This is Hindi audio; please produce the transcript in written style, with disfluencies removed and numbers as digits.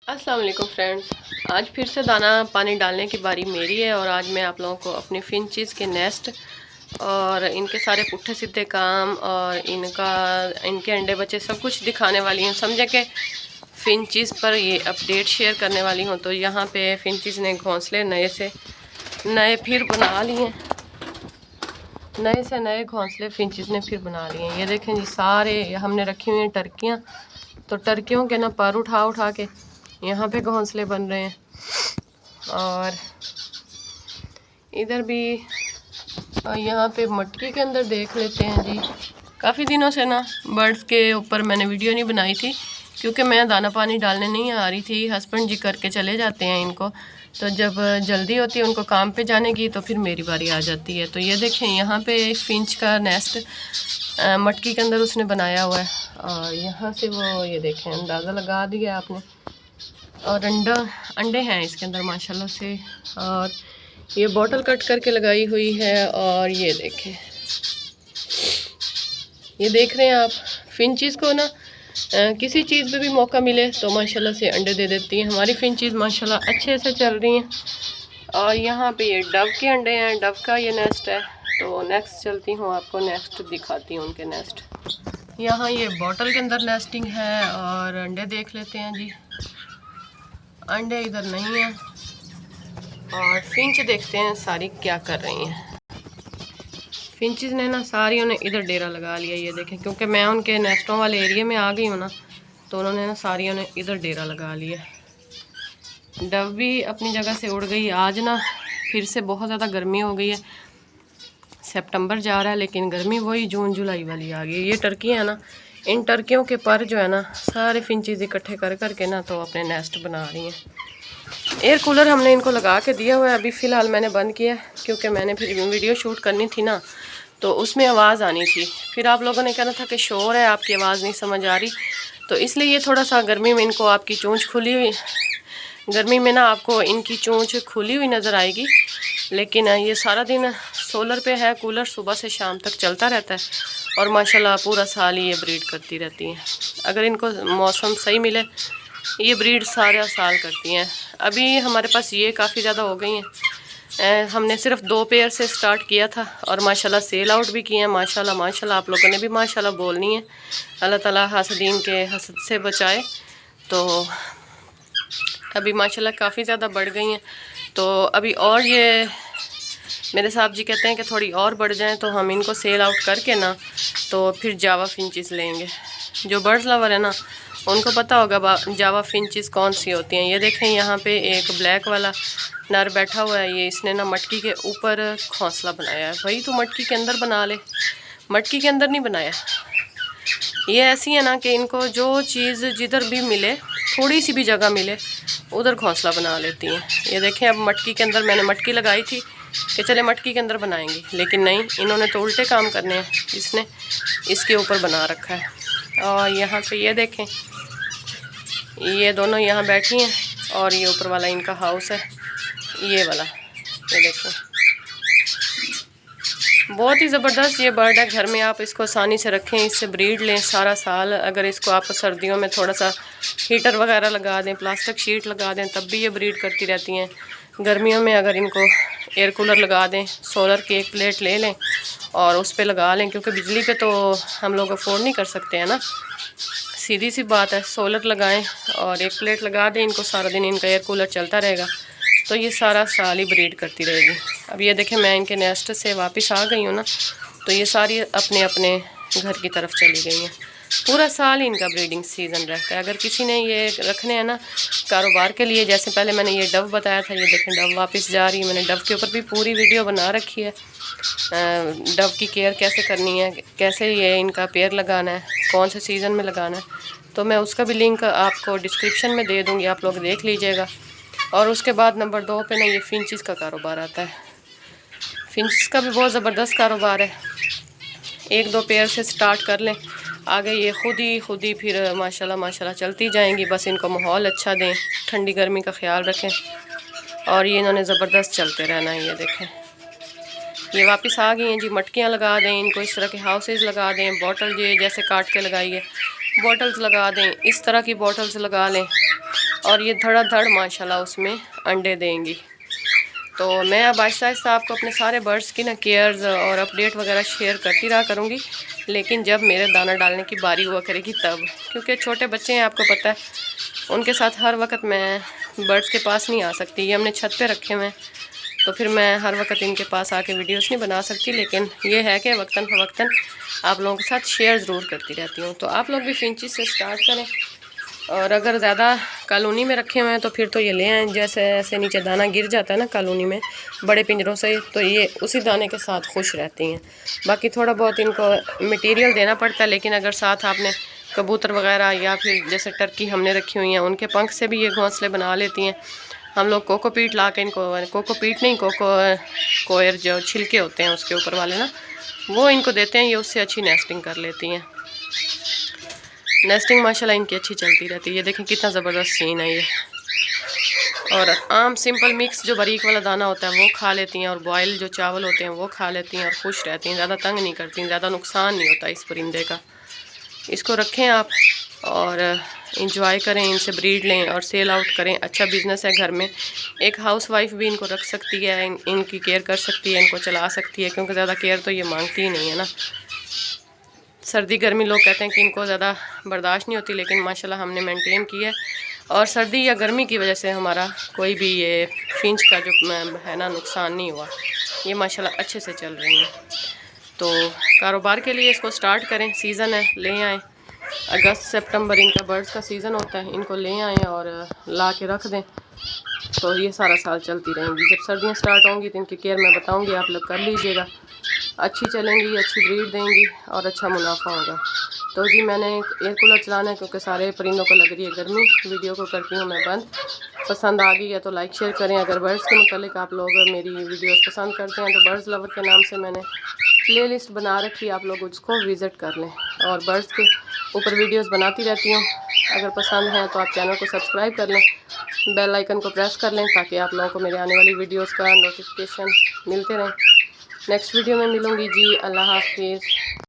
अस्सलाम वालेकुम फ्रेंड्स। आज फिर से दाना पानी डालने की बारी मेरी है और आज मैं आप लोगों को अपनी फिंचीज़ के नेस्ट और इनके सारे पुट्ठे सीधे काम और इनके अंडे बच्चे सब कुछ दिखाने वाली हूँ। समझे कि फिंचीज़ पर ये अपडेट शेयर करने वाली हूँ। तो यहाँ पे फिंचीज़ ने घोंसले नए फिर बना लिए, नए से नए घोंसले फिंचीज़ ने फिर बना लिए। ये देखें जी, सारे हमने रखी हुई हैं टर्कियाँ। तो टर्कियों के ना पर उठा उठा के यहाँ पे घोंसले बन रहे हैं। और इधर भी यहाँ पे मटकी के अंदर देख लेते हैं जी। काफ़ी दिनों से ना बर्ड्स के ऊपर मैंने वीडियो नहीं बनाई थी क्योंकि मैं दाना पानी डालने नहीं आ रही थी। हस्बैंड जी करके चले जाते हैं इनको, तो जब जल्दी होती है उनको काम पे जाने की तो फिर मेरी बारी आ जाती है। तो ये देखें, यहाँ पे फिंच का नेस्ट मटकी के अंदर उसने बनाया हुआ है और यहाँ से वो ये देखें अंदाज़ा लगा दिया आपने। और अंडे हैं इसके अंदर माशाल्लाह से। और ये बॉटल कट करके लगाई हुई है। और ये देखें, ये देख रहे हैं आप, फिंचीज़ को ना किसी चीज़ पे भी मौका मिले तो माशाल्लाह से अंडे दे देती हैं। हमारी फिंचीज़ माशाल्लाह अच्छे से चल रही हैं। और यहाँ पे ये डव के अंडे हैं, डव का ये नेस्ट है। तो नेक्स्ट चलती हूँ, आपको नेक्स्ट दिखाती हूँ उनके नेस्ट। यहाँ ये बॉटल के अंदर नेस्टिंग है और अंडे देख लेते हैं जी। अंडे इधर नहीं है। और फिंच देखते हैं सारी क्या कर रही हैं। फिंचेस ने ना सारियों ने इधर डेरा लगा लिया, ये देखें, क्योंकि मैं उनके नेस्टों वाले एरिया में आ गई हूँ ना, तो उन्होंने ना सारियों ने इधर डेरा लगा लिया। डव भी अपनी जगह से उड़ गई। आज ना फिर से बहुत ज़्यादा गर्मी हो गई है। सितंबर जा रहा है लेकिन गर्मी वही जून जुलाई वाली आ गई। ये टर्की है ना, इन टर्कियों के पर जो है ना सारे फिंचेस इकट्ठे कर करके ना तो अपने नेस्ट बना रही हैं। एयर कूलर हमने इनको लगा के दिया हुआ है। अभी फ़िलहाल मैंने बंद किया क्योंकि मैंने फिर वीडियो शूट करनी थी ना, तो उसमें आवाज़ आनी थी। फिर आप लोगों ने कहना था कि शोर है, आपकी आवाज़ नहीं समझ आ रही, तो इसलिए ये थोड़ा सा गर्मी में इनको आपकी चोंच खुली हुई, गर्मी में ना आपको इनकी चोंच खुली हुई नज़र आएगी। लेकिन ये सारा दिन सोलर पे है कूलर, सुबह से शाम तक चलता रहता है और माशाल्लाह पूरा साल ही ये ब्रीड करती रहती हैं। अगर इनको मौसम सही मिले ये ब्रीड सारा साल करती हैं। अभी हमारे पास ये काफ़ी ज़्यादा हो गई हैं। हमने सिर्फ 2 पेयर से स्टार्ट किया था और माशाल्लाह सेल आउट भी किए हैं। माशाल्लाह माशाल्लाह, आप लोगों ने भी माशाल्लाह बोलनी है। अल्लाह ताला हसदीन के हसद से बचाए। तो अभी माशाल्लाह काफ़ी ज़्यादा बढ़ गई हैं। तो अभी और ये मेरे साहब जी कहते हैं कि थोड़ी और बढ़ जाएं तो हम इनको सेल आउट करके ना तो फिर जावा फिंचेस लेंगे। जो बर्ड्स लवर है ना उनको पता होगा जावा फिंचेस कौन सी होती हैं। ये देखें, यहाँ पे एक ब्लैक वाला नर बैठा हुआ है। ये इसने ना मटकी के ऊपर घोंसला बनाया है। भाई तो मटकी के अंदर बना ले, मटकी के अंदर नहीं बनाया। ये ऐसी है ना कि इनको जो चीज़ जिधर भी मिले, थोड़ी सी भी जगह मिले, उधर घोंसला बना लेती हैं। ये देखें, अब मटकी के अंदर मैंने मटकी लगाई थी कि चले मटकी के अंदर बनाएंगी, लेकिन नहीं, इन्होंने तो उल्टे काम करने हैं। इसने इसके ऊपर बना रखा है। और यहाँ पे ये देखें, ये दोनों यहाँ बैठी हैं और ये ऊपर वाला इनका हाउस है, ये वाला। ये देखें, बहुत ही ज़बरदस्त ये बर्ड है। घर में आप इसको आसानी से रखें, इससे ब्रीड लें सारा साल। अगर इसको आप सर्दियों में थोड़ा सा हीटर वगैरह लगा दें, प्लास्टिक शीट लगा दें, तब भी ये ब्रीड करती रहती हैं। गर्मियों में अगर इनको एयर कूलर लगा दें, सोलर की एक प्लेट ले लें और उस पर लगा लें, क्योंकि बिजली पे तो हम लोग अफोर्ड नहीं कर सकते हैं ना, सीधी सी बात है। सोलर लगाएं और एक प्लेट लगा दें इनको, सारा दिन इनका एयर कूलर चलता रहेगा तो ये सारा साल ही ब्रीड करती रहेगी। अब ये देखें, मैं इनके नेस्ट से वापस आ गई हूँ ना, तो ये सारी अपने अपने घर की तरफ चली गई हैं। पूरा साल ही इनका ब्रीडिंग सीज़न रहता है। अगर किसी ने ये रखने हैं ना कारोबार के लिए, जैसे पहले मैंने ये डव बताया था, ये देखें डव वापस जा रही है। मैंने डव के ऊपर भी पूरी वीडियो बना रखी है। डव की केयर कैसे करनी है, कैसे ये इनका पेयर लगाना है, कौन से सीज़न में लगाना है, तो मैं उसका भी लिंक आपको डिस्क्रिप्शन में दे दूँगी, आप लोग देख लीजिएगा। और उसके बाद नंबर 2 पे ना ये फिंचेस का कारोबार आता है। फिंचेस का भी बहुत ज़बरदस्त कारोबार है। 1-2 पेयर से स्टार्ट कर लें, आगे ये खुद ही फिर माशाल्लाह माशाल्लाह चलती जाएंगी। बस इनको माहौल अच्छा दें, ठंडी गर्मी का ख्याल रखें और ये इन्होंने ज़बरदस्त चलते रहना है। ये देखें, ये वापस आ गई हैं जी। मटकियाँ लगा दें इनको, इस तरह के हाउसेज लगा दें, बॉटल ये जैसे काट के लगाइए, बॉटल्स लगा दें, इस तरह की बॉटल्स लगा लें। और ये धड़ाधड़ माशाल्लाह उसमें अंडे देंगी। तो मैं अब आहिस्ता आहिस्ता आपको अपने सारे बर्ड्स की ना केयर्स और अपडेट वगैरह शेयर करती रहा करूँगी, लेकिन जब मेरे दाना डालने की बारी हुआ करेगी तब, क्योंकि छोटे बच्चे हैं आपको पता है, उनके साथ हर वक्त मैं बर्ड्स के पास नहीं आ सकती। ये हमने छत पे रखे हुए हैं तो फिर मैं हर वक्त इनके पास आके वीडियोस नहीं बना सकती, लेकिन ये है कि वक्तन फ़वक्तन आप लोगों के साथ शेयर ज़रूर करती रहती हूँ। तो आप लोग भी फिंचेस से स्टार्ट करें, और अगर ज़्यादा कॉलोनी में रखे हुए हैं तो फिर तो ये ले आएँ। जैसे ऐसे नीचे दाना गिर जाता है ना कॉलोनी में बड़े पिंजरों से, तो ये उसी दाने के साथ खुश रहती हैं। बाकी थोड़ा बहुत इनको मटेरियल देना पड़ता है, लेकिन अगर साथ आपने कबूतर वगैरह या फिर जैसे टर्की हमने रखी हुई हैं, उनके पंख से भी ये घोंसले बना लेती हैं। हम लोग कोकोपीट ला के इनको, कोकोपीट नहीं, कोयर जो छिलके होते हैं उसके ऊपर वाले ना, वो इनको देते हैं, ये उससे अच्छी नेस्टिंग कर लेती हैं। नेस्टिंग माशाल्लाह इनकी अच्छी चलती रहती है। ये देखें कितना ज़बरदस्त सीन है ये। और आम सिंपल मिक्स जो बारीक वाला दाना होता है वो खा लेती हैं, और बॉयल जो चावल होते हैं वो खा लेती हैं और खुश रहती हैं, ज़्यादा तंग नहीं करती, ज़्यादा नुकसान नहीं होता इस परिंदे का। इसको रखें आप और इंजॉय करें, इनसे ब्रीड लें और सेल आउट करें। अच्छा बिज़नेस है, घर में एक हाउसवाइफ भी इनको रख सकती है, इनकी केयर कर सकती है, इनको चला सकती है, क्योंकि ज़्यादा केयर तो ये मांगती ही नहीं है ना। सर्दी गर्मी लोग कहते हैं कि इनको ज़्यादा बर्दाश्त नहीं होती, लेकिन माशाल्लाह हमने मेंटेन की है, और सर्दी या गर्मी की वजह से हमारा कोई भी ये फिंच का जो है ना नुकसान नहीं हुआ। ये माशाल्लाह अच्छे से चल रही हैं। तो कारोबार के लिए इसको स्टार्ट करें, सीज़न है, ले आएँ। अगस्त सितंबर इनका बर्ड्स का सीज़न होता है, इनको ले आएँ और ला के रख दें, तो ये सारा साल चलती रहेंगी। जब सर्दियाँ स्टार्ट होंगी तो इनकी केयर मैं बताऊँगी, आप लोग कर लीजिएगा। अच्छी चलेंगी, अच्छी ब्रीड देंगी और अच्छा मुनाफा होगा। तो जी मैंने एयर कूलर चलाना है क्योंकि सारे परिंदों को लग रही है गर्मी। वीडियो को करती हूँ मैं बंद। पसंद आ गई है तो लाइक शेयर करें। अगर बर्ड्स के मुतालिक आप लोग मेरी वीडियोस पसंद करते हैं तो बर्ड्स लवर के नाम से मैंने प्लेलिस्ट बना रखी है, आप लोग उसको विज़िट कर लें। और बर्ड्स के ऊपर वीडियोस बनाती रहती हूँ, अगर पसंद है तो आप चैनल को सब्सक्राइब कर लें, बेल आइकन को प्रेस कर लें, ताकि आप लोगों को मेरे आने वाली वीडियोस का नोटिफिकेशन मिलते रहें। नेक्स्ट वीडियो में मिलूँगी जी। अल्लाह हाफिज़।